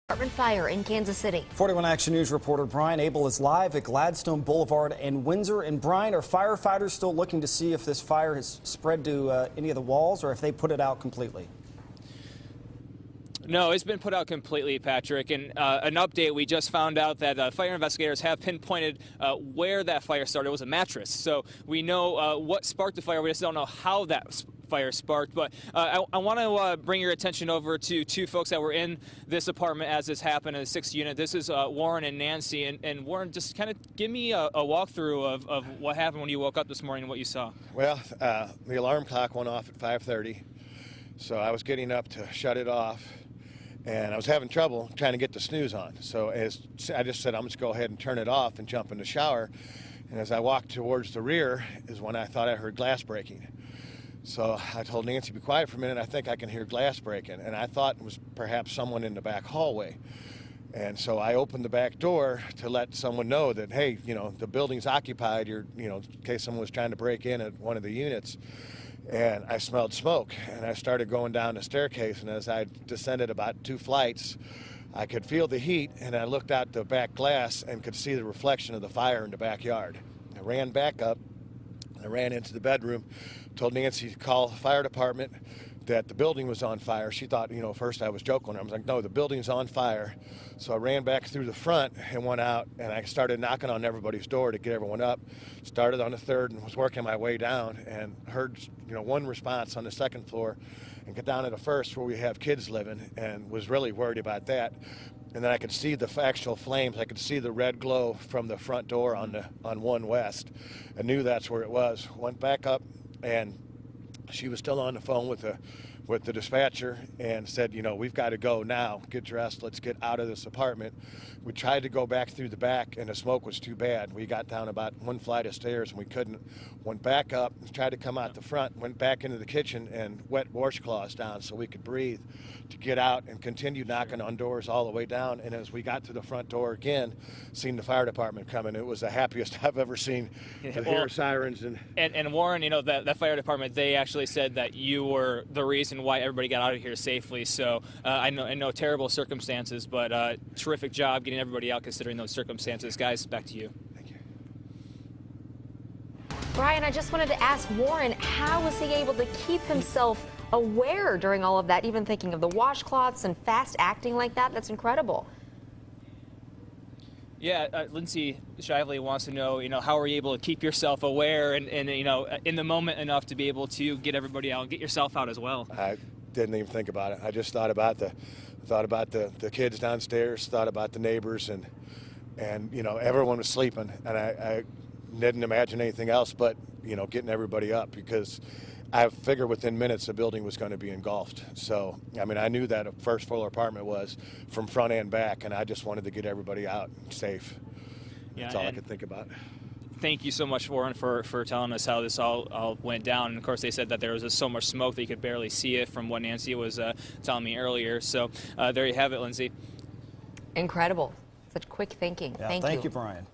Apartment fire in Kansas City. 41 Action News reporter Brian Abel is live at Gladstone Boulevard in Windsor. And Brian, are firefighters still looking to see if this fire has spread to any of the walls or if they put it out completely? No, it's been put out completely, Patrick. And an update, we just found out that fire investigators have pinpointed where that fire started. It was a mattress. So we know what sparked the fire. We just don't know how that fire sparked. But I want to bring your attention over to two folks that were in this apartment as this happened in the 6th unit. This is Warren and Nancy. And Warren, just kind of give me a walkthrough of what happened when you woke up this morning and what you saw. Well, the alarm clock went off at 5:30. So I was getting up to shut it off. And I was having trouble trying to get the snooze on. So as I just said, I'm just go ahead and turn it off and jump in the shower. And as I walked towards the rear is when I thought I heard glass breaking. So I told Nancy, be quiet for a minute. I think I can hear glass breaking. And I thought it was perhaps someone in the back hallway. And so I opened the back door to let someone know that, hey, you know, the building's occupied. In case someone was trying to break in at one of the units. And I smelled smoke, and I started going down the staircase, and as I descended about 2 flights, I could feel the heat, and I looked out the back glass and could see the reflection of the fire in the backyard. I ran back up, I ran into the bedroom, told Nancy to call the fire department, that the building was on fire. She thought, first I was joking. I was like, no, the building's on fire. So I ran back through the front and went out, and I started knocking on everybody's door to get everyone up. Started on the 3rd and was working my way down and heard, one response on the 2nd floor and got down to the 1st where we have kids living and was really worried about that. And then I could see the actual flames. I could see the red glow from the front door on 1 West. I knew that's where it was. Went back up, and she was still on the phone with the dispatcher and said, we've got to go now. Get dressed. Let's get out of this apartment. We tried to go back through the back, and the smoke was too bad. We got down about 1 flight of stairs, and we couldn't. Went back up, tried to come out the front, went back into the kitchen and wet washcloths down so we could breathe to get out, and continued knocking on doors all the way down. And as we got to the front door again, seen the fire department coming. It was the happiest I've ever seen to hear sirens. And Warren, that fire department, they actually said that you were the reason why everybody got out of here safely. So I know terrible circumstances, but terrific job getting everybody out considering those circumstances. Guys, back to you. Thank you. Brian, I just wanted to ask Warren, how was he able to keep himself aware during all of that, even thinking of the washcloths and fast acting like that? That's incredible. Yeah, Lindsay Shively wants to know, how are you able to keep yourself aware and in the moment enough to be able to get everybody out and get yourself out as well? I didn't even think about it. I just thought about the kids downstairs, thought about the neighbors, and everyone was sleeping, and I didn't imagine anything else but getting everybody up, because I figured within minutes the building was going to be engulfed. So, I knew that a first floor apartment was from front and back, and I just wanted to get everybody out safe. Yeah, that's all I could think about. Thank you so much, Warren, for telling us how this all went down. And of course, they said that there was just so much smoke that you could barely see it from what Nancy was telling me earlier. So there you have it, Lindsay. Incredible. Such quick thinking. Yeah, Thank you. Thank you, Brian.